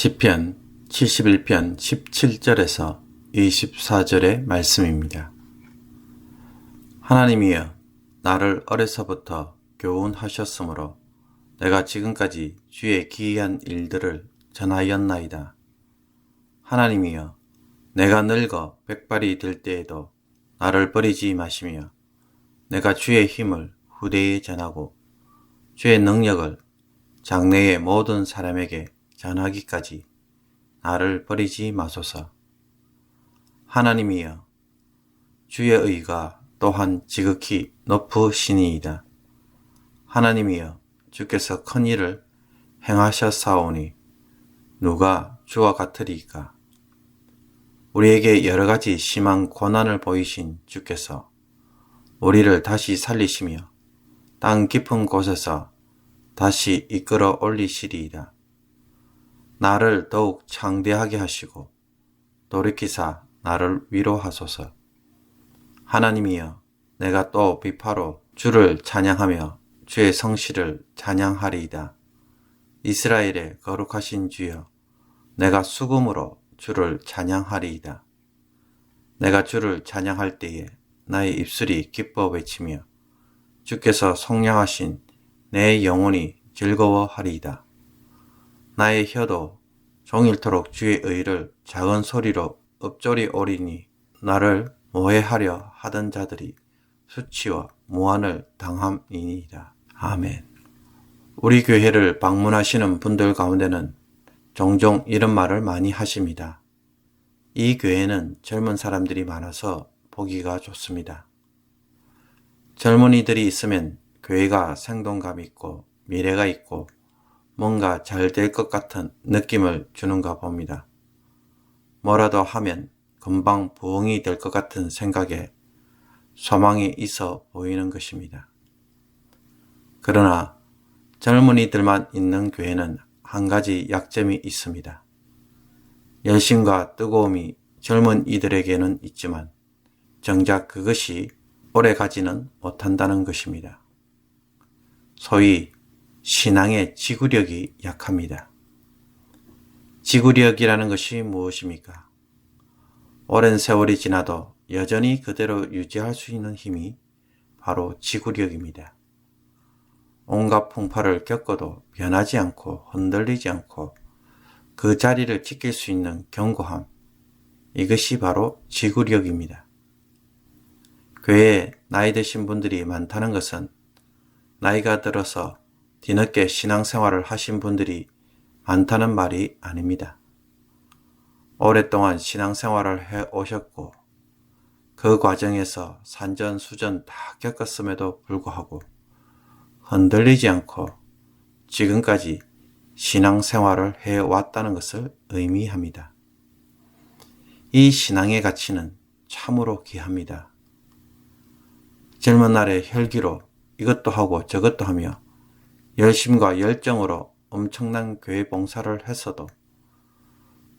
시편 71편 17절에서 24절의 말씀입니다. 하나님이여, 나를 어려서부터 교훈하셨으므로 내가 지금까지 주의 기이한 일들을 전하였나이다. 하나님이여, 내가 늙어 백발이 될 때에도 나를 버리지 마시며 내가 주의 힘을 후대에 전하고 주의 능력을 장래의 모든 사람에게 전하기까지 나를 버리지 마소서. 하나님이여, 주의 의가 또한 지극히 높으시니이다. 하나님이여, 주께서 큰 일을 행하셨사오니 누가 주와 같으리이까? 우리에게 여러 가지 심한 고난을 보이신 주께서 우리를 다시 살리시며 땅 깊은 곳에서 다시 이끌어 올리시리이다. 나를 더욱 창대하게 하시고 돌이키사 나를 위로하소서. 하나님이여, 내가 또 비파로 주를 찬양하며 주의 성실을 찬양하리이다. 이스라엘의 거룩하신 주여, 내가 수금으로 주를 찬양하리이다. 내가 주를 찬양할 때에 나의 입술이 기뻐 외치며 주께서 속량하신 내 영혼이 즐거워하리이다. 나의 혀도 종일토록 주의 의를 작은 소리로 읊조리 오리니 나를 모해하려 하던 자들이 수치와 무한을 당함이니이다. 아멘. 우리 교회를 방문하시는 분들 가운데는 종종 이런 말을 많이 하십니다. 이 교회는 젊은 사람들이 많아서 보기가 좋습니다. 젊은이들이 있으면 교회가 생동감 있고 미래가 있고 뭔가 잘 될 것 같은 느낌을 주는가 봅니다. 뭐라도 하면 금방 부흥이 될 것 같은 생각에 소망이 있어 보이는 것입니다. 그러나 젊은이들만 있는 교회는 한 가지 약점이 있습니다. 열심과 뜨거움이 젊은 이들에게는 있지만 정작 그것이 오래 가지는 못한다는 것입니다. 소위 신앙의 지구력이 약합니다. 지구력이라는 것이 무엇입니까? 오랜 세월이 지나도 여전히 그대로 유지할 수 있는 힘이 바로 지구력입니다. 온갖 풍파를 겪어도 변하지 않고 흔들리지 않고 그 자리를 지킬 수 있는 견고함, 이것이 바로 지구력입니다. 교회에 나이 드신 분들이 많다는 것은 나이가 들어서 뒤늦게 신앙생활을 하신 분들이 많다는 말이 아닙니다. 오랫동안 신앙생활을 해오셨고 그 과정에서 산전수전 다 겪었음에도 불구하고 흔들리지 않고 지금까지 신앙생활을 해왔다는 것을 의미합니다. 이 신앙의 가치는 참으로 귀합니다. 젊은 날의 혈기로 이것도 하고 저것도 하며 열심과 열정으로 엄청난 교회 봉사를 했어도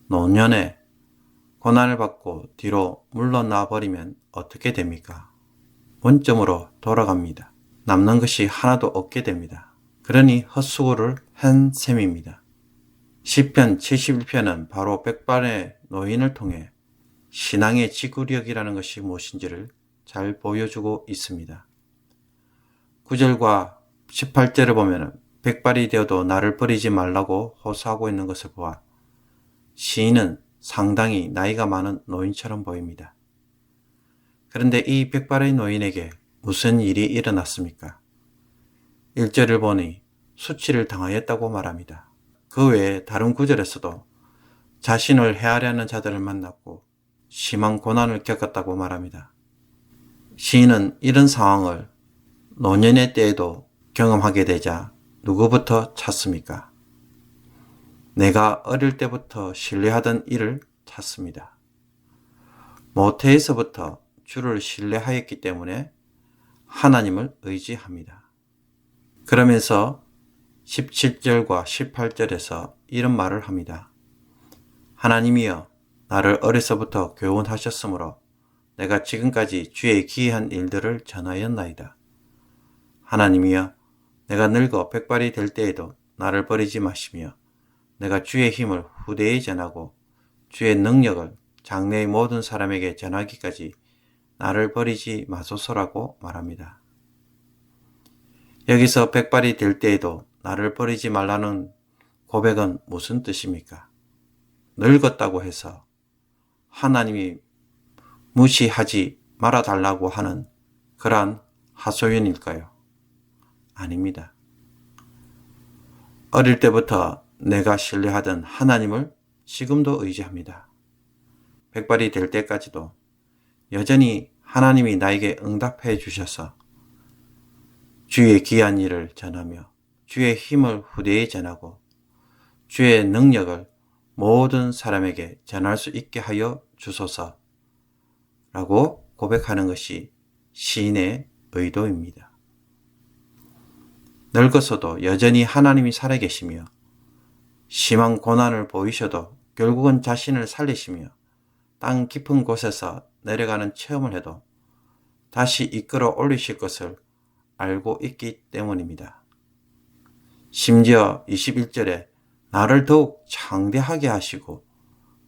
노년에 고난을 받고 뒤로 물러나 버리면 어떻게 됩니까? 원점으로 돌아갑니다. 남는 것이 하나도 없게 됩니다. 그러니 헛수고를 한 셈입니다. 시편 71편은 바로 백발의 노인을 통해 신앙의 지구력이라는 것이 무엇인지를 잘 보여주고 있습니다. 9절과 18절을 보면 백발이 되어도 나를 버리지 말라고 호소하고 있는 것을 보아 시인은 상당히 나이가 많은 노인처럼 보입니다. 그런데 이 백발의 노인에게 무슨 일이 일어났습니까? 1절을 보니 수치를 당하였다고 말합니다. 그 외에 다른 구절에서도 자신을 해하려는 자들을 만났고 심한 고난을 겪었다고 말합니다. 시인은 이런 상황을 노년의 때에도 경험하게 되자 누구부터 찾습니까? 내가 어릴 때부터 신뢰하던 이를 찾습니다. 모태에서부터 주를 신뢰하였기 때문에 하나님을 의지합니다. 그러면서 17절과 18절에서 이런 말을 합니다. 하나님이여, 나를 어려서부터 교훈하셨으므로 내가 지금까지 주의 기이한 일들을 전하였나이다. 하나님이여, 내가 늙어 백발이 될 때에도 나를 버리지 마시며 내가 주의 힘을 후대에 전하고 주의 능력을 장래의 모든 사람에게 전하기까지 나를 버리지 마소서라고 말합니다. 여기서 백발이 될 때에도 나를 버리지 말라는 고백은 무슨 뜻입니까? 늙었다고 해서 하나님이 무시하지 말아달라고 하는 그러한 하소연일까요? 아닙니다. 어릴 때부터 내가 신뢰하던 하나님을 지금도 의지합니다. 백발이 될 때까지도 여전히 하나님이 나에게 응답해 주셔서 주의 귀한 일을 전하며 주의 힘을 후대에 전하고 주의 능력을 모든 사람에게 전할 수 있게 하여 주소서 라고 고백하는 것이 시인의 의도입니다. 늙어서도 여전히 하나님이 살아계시며 심한 고난을 보이셔도 결국은 자신을 살리시며 땅 깊은 곳에서 내려가는 체험을 해도 다시 이끌어 올리실 것을 알고 있기 때문입니다. 심지어 21절에 나를 더욱 창대하게 하시고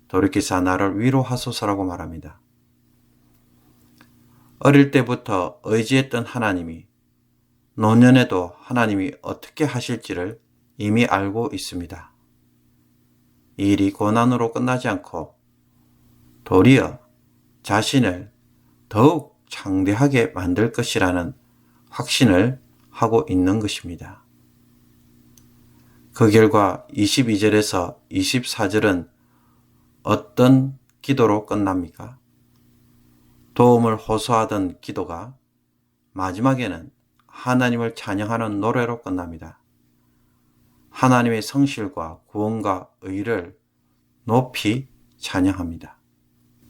돌이키사 나를 위로하소서라고 말합니다. 어릴 때부터 의지했던 하나님이 노년에도 하나님이 어떻게 하실지를 이미 알고 있습니다. 이 일이 고난으로 끝나지 않고 도리어 자신을 더욱 창대하게 만들 것이라는 확신을 하고 있는 것입니다. 그 결과 22절에서 24절은 어떤 기도로 끝납니까? 도움을 호소하던 기도가 마지막에는 하나님을 찬양하는 노래로 끝납니다. 하나님의 성실과 구원과 의를 높이 찬양합니다.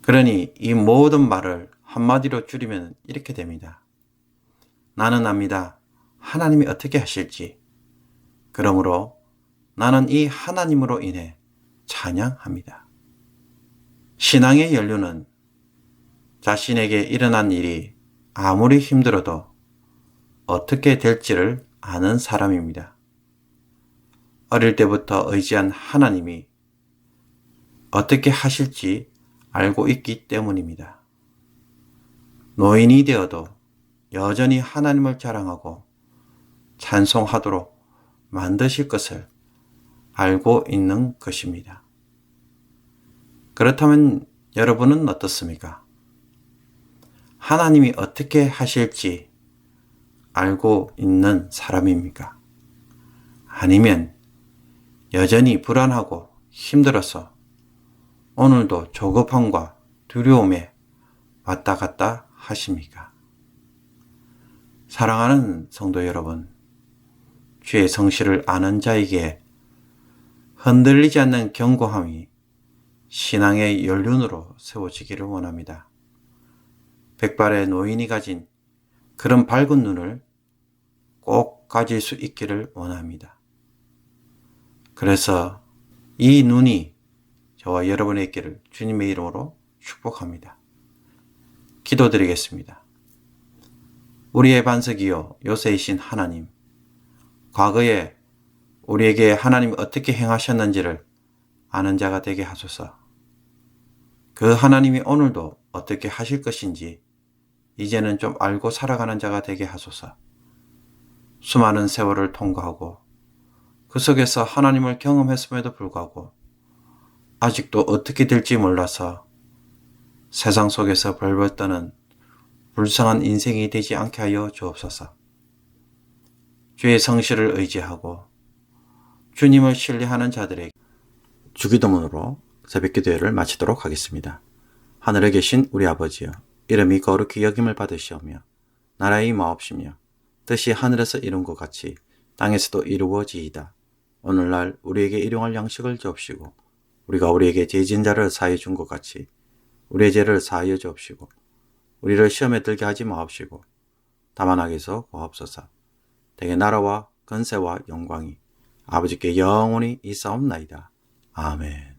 그러니 이 모든 말을 한마디로 줄이면 이렇게 됩니다. 나는 압니다. 하나님이 어떻게 하실지. 그러므로 나는 이 하나님으로 인해 찬양합니다. 신앙의 연륜은 자신에게 일어난 일이 아무리 힘들어도 어떻게 될지를 아는 사람입니다. 어릴 때부터 의지한 하나님이 어떻게 하실지 알고 있기 때문입니다. 노인이 되어도 여전히 하나님을 자랑하고 찬송하도록 만드실 것을 알고 있는 것입니다. 그렇다면 여러분은 어떻습니까? 하나님이 어떻게 하실지 알고 있는 사람입니까? 아니면 여전히 불안하고 힘들어서 오늘도 조급함과 두려움에 왔다 갔다 하십니까? 사랑하는 성도 여러분, 주의 성실을 아는 자에게 흔들리지 않는 견고함이 신앙의 연륜으로 세워지기를 원합니다. 백발의 노인이 가진 그런 밝은 눈을 꼭 가질 수 있기를 원합니다. 그래서 이 눈이 저와 여러분의 있기를 주님의 이름으로 축복합니다. 기도드리겠습니다. 우리의 반석이요 요새이신 하나님, 과거에 우리에게 하나님이 어떻게 행하셨는지를 아는 자가 되게 하소서. 그 하나님이 오늘도 어떻게 하실 것인지 이제는 좀 알고 살아가는 자가 되게 하소서. 수많은 세월을 통과하고 그 속에서 하나님을 경험했음에도 불구하고 아직도 어떻게 될지 몰라서 세상 속에서 벌벌 떠는 불쌍한 인생이 되지 않게 하여 주옵소서. 주의 성실을 의지하고 주님을 신뢰하는 자들에게 주기도문으로 새벽기도회를 마치도록 하겠습니다. 하늘에 계신 우리 아버지여, 이름이 거룩히 여김을 받으시오며 나라의 마옵시며 뜻이 하늘에서 이룬 것 같이 땅에서도 이루어지이다. 오늘날 우리에게 일용할 양식을 주옵시고 우리가 우리에게 죄진 자를 사하여 준 것 같이 우리의 죄를 사하여 주옵시고 우리를 시험에 들게 하지 마옵시고 다만 악에서 구하옵소서. 대개 나라와 권세와 영광이 아버지께 영원히 있사옵나이다. 아멘.